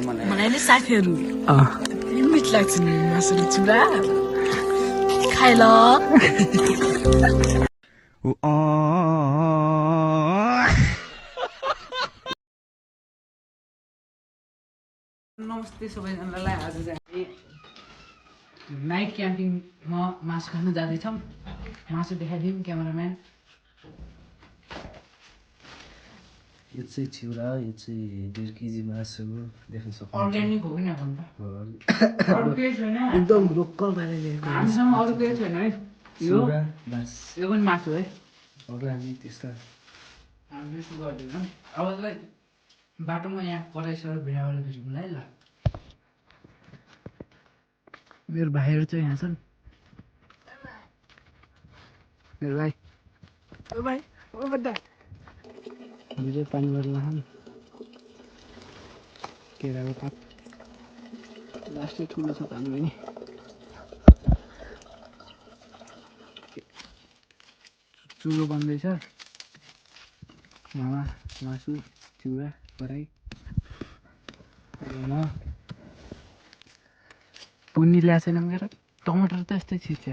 मलाई नि साथीहरू मिठ लाग्छ नि मासु चुरा खाइ ल नमस्ते सबैजनालाई आज चाहिँ नाइट क्याम्पिङमा मासु खान जाँदैछौँ मासु देखाइदिउँ क्यामेराम्यान यो चाहिँ चिउरा यो चाहिँ 1.5 केजी मासु देख्न सक्नुहुन्छ अर्ग्यानिक हो कि नभन्दा अरू केही छैन एकदम लोकल पाराले हामीसँग अरू केही छैन है चिउरा बास यो पनि मासु है अरू हामी त्यस्ता हामी यस्तो गर्दैनौँ अब चाहिँ बाटोमा यहाँ कराइसकेर भिडाबाट भेटौँ है ल मेरो भाइहरू चाहिँ यहाँ छन् मेरो भाइ ओ भाइ ओ बड्डा हामीले पानी भर्न खान केराको पात लास्टै ठुलो छ पानी पनि चुलो बन्दैछ मामा मासु चिउरा कराई पुन्नी ल्याएको छैन मेरो टमाटर त यस्तै छिट्छ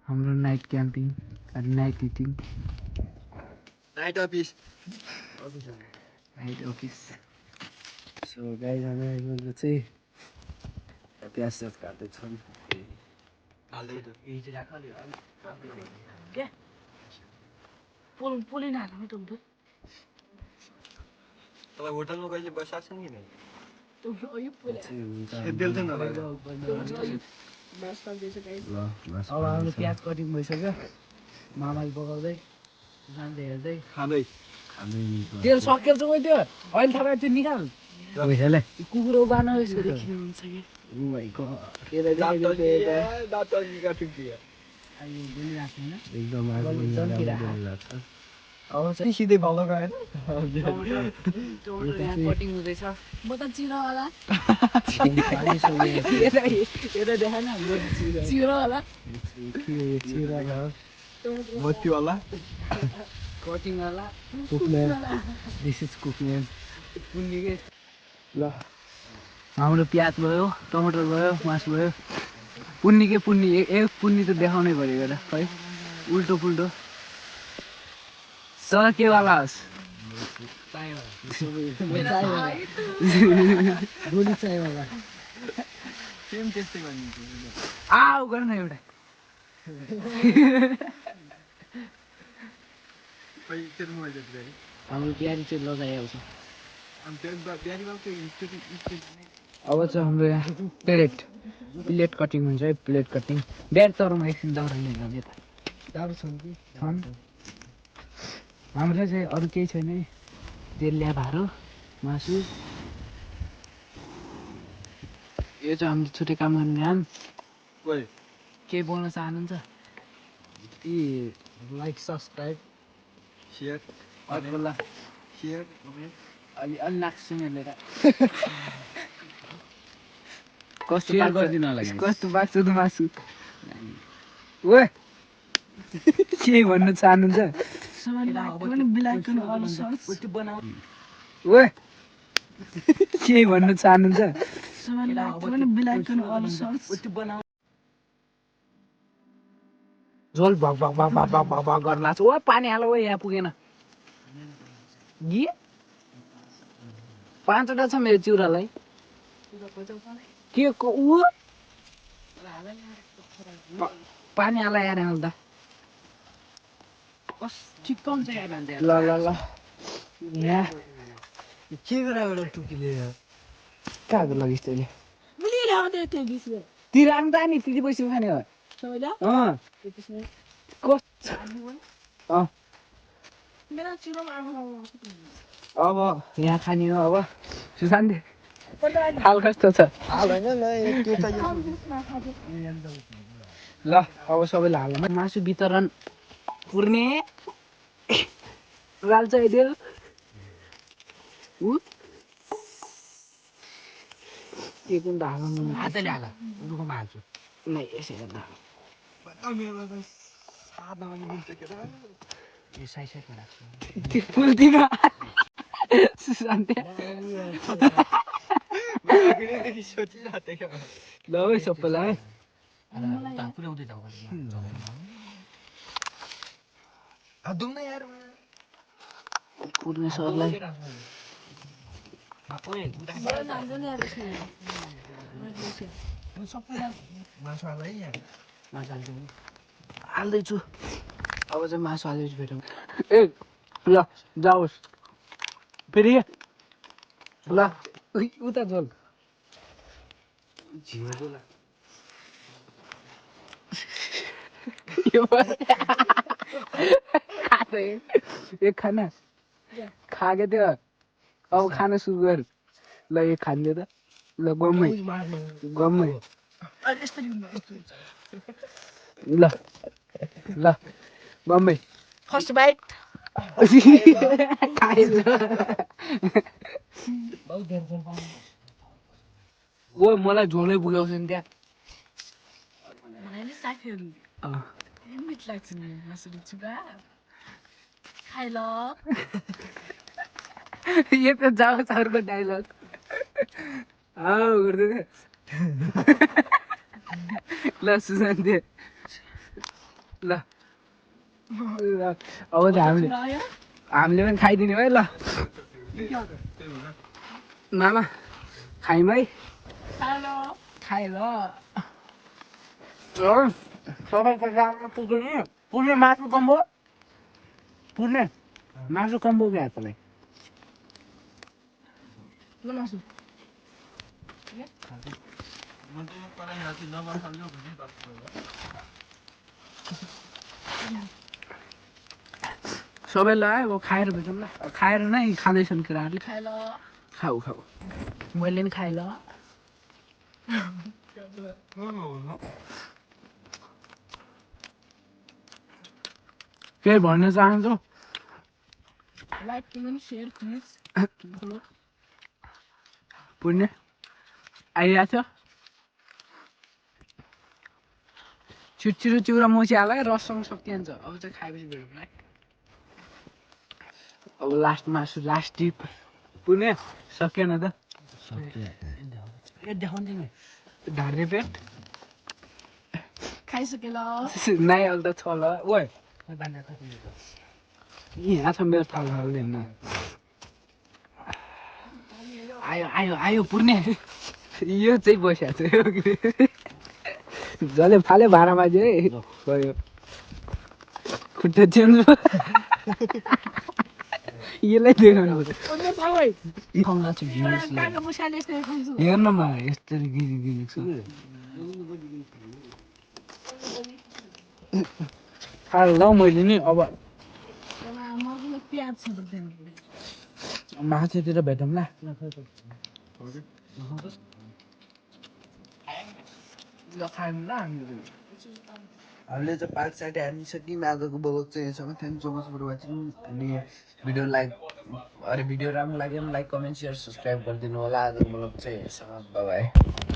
हाम्रो night camping night eating night office so गाई जाने आइपुग्दा चाहिँ प्याज स्याज काट्दैछन् के पोलिन हाल्नु त हुन्छ तपाईँ होटलमा कहिले बसाएको छ नि अब हाम्रो प्याज कटिङ भइसक्यो मामाले पकाउँदै जाँदै हेर्दै खाँदै तेल सकेर चाहिँ त्यो अहिले थाहा त्यो निकाल कुकुर बार्न यसो देखिनुहुन्छ कि अब चाहिँ सिधै भलो गएन कटिङ हुँदैछ म त चिरावाला यता देखाएन चिरावाला मोतीवाला कटिङवाला दिस इज कुकम्यान पुन्नीकै ल हाम्रो प्याज भयो टमाटर भयो मासु भयो पुन्नीकै पुन्नी एक पुन्नी त देखाउनै पऱ्यो एउटा है उल्टो पुल्टो सर के वाला होस् गोली चायवाला सेम त्यस्तै गरिदिन्छु आऊ गर न एउटा हाम्रो बिहारी चाहिँ लगाइआउँछ अब चाहिँ हाम्रो यहाँ प्लेट कटिङ हुन्छ है प्लेट कटिङ बिहार तरमा एकछिन दाउरा लिएर यता दारू छन् कि छन् हामीलाई चाहिँ अरू केही छैन है तेल ल्या भारो मासु यो चाहिँ हाम्रो छुट्टै काम गर्ने काम केही बोल्न चाहनुहुन्छ लाइक सब्सक्राइब सेयर अर्कोला सेयर अलि अलि नाच्छु लिएर कस्तो बाक्छ त मासु ओ के भन्नु चाहनुहुन्छ ओ के भन्नु चाहनुहुन्छ झोल भग भग भग भग भग भग भग गर्न लाग्छ ओ पानी हाल ओ यहाँ पुगेन पाँचवटा छ मेरो चिउरालाई के को ऊ पानी हाल यार हाल्दा चिकन चाहिँ ल ल ल यहाँ के गरा एउटा टुकीले कहाँको लगिस् तैँले तिर आउनु त नि त्यति पैसा खाने हो अब यहाँ खाने हो अब सुशान्त थाल कस्तो छ ल अब सबैलाई हाल्नु मासु वितरण पुर्ने राल्छ आइदियो एक कुन हाल्नु हातले हाल रुखमा हाल्छु नै यसै गर्दा यो साइड साइडमा राख्छु त्यो फुल्तीमा सुशान्त ल है सबैलाई पुर्ने सरलाई हाल्दैछु अब चाहिँ मासु हालेपछि भेटौँ ए ल जाओस् फेरि ल उता झोल यो खाँदै एक खाना खा के त्यो अब खाना सुरु गर ल एक खान्थ्यो त ल गम्मै गम्मै ल ल गम्मै फर्स्ट बाइट ओ मलाई झोलै पुग्याउँछ नि त्यहाँ मलाई नि साथीहरू मिठ लाग्छ नि मासुले चुरा खाइ ल यो त जाओस् अर्को डाइलग गर्दै ल सुशान्त ल अब त हामीले पनि खाइदिने है ल मामा खाइम है खाइ ल सबैको राम्रो पुग्ने पुग्ने मासु कम्बो पुग्ने मासु कम्बो क्या तँलाई सबैलाई अब खाएर भेटौँ ल खाएर नै खाँदैछन् केटाहरूले खाइ ल खाऊ खाऊ मैले नि खाएँ ल केही भन्न चाहन्छु लाइक कमेन्ट सेयर प्लिज पुण्य आइरहेको छ छिटो चिउरा मसिहाल्यो रससँग सकिहाल्छ अब चाहिँ खाएपछि भेटौँ है अब लास्ट मासु लास्ट टिप पुण्य सकिएन त ढाड्ने पेट खाइसके ल नाइ अहिले त छ ल ओ यहाँ छ मेरो थाल हाल्दैन आयो आयो आयो पुर्ने यो चाहिँ बसिहाल्छ जसले फाल्यो भाँडा माझ्यो है गयो खुट्टा चेन्ज यसलाई देखाउनु हेर्न म यस्तरी गिरी गिरेको छ ल मैले नि अब प्याज छ माछातिर भेटौँ ल खायौँ ल हामीले चाहिँ पार्क साइड हानिसक्यौँ आजको ब्लग चाहिँ यसमा thank so much for watching अनि भिडियो राम्रो लाग्यो भने लाइक कमेन्ट सेयर सब्सक्राइब गरिदिनु होला आजको ब्लग चाहिँ यसमा बाई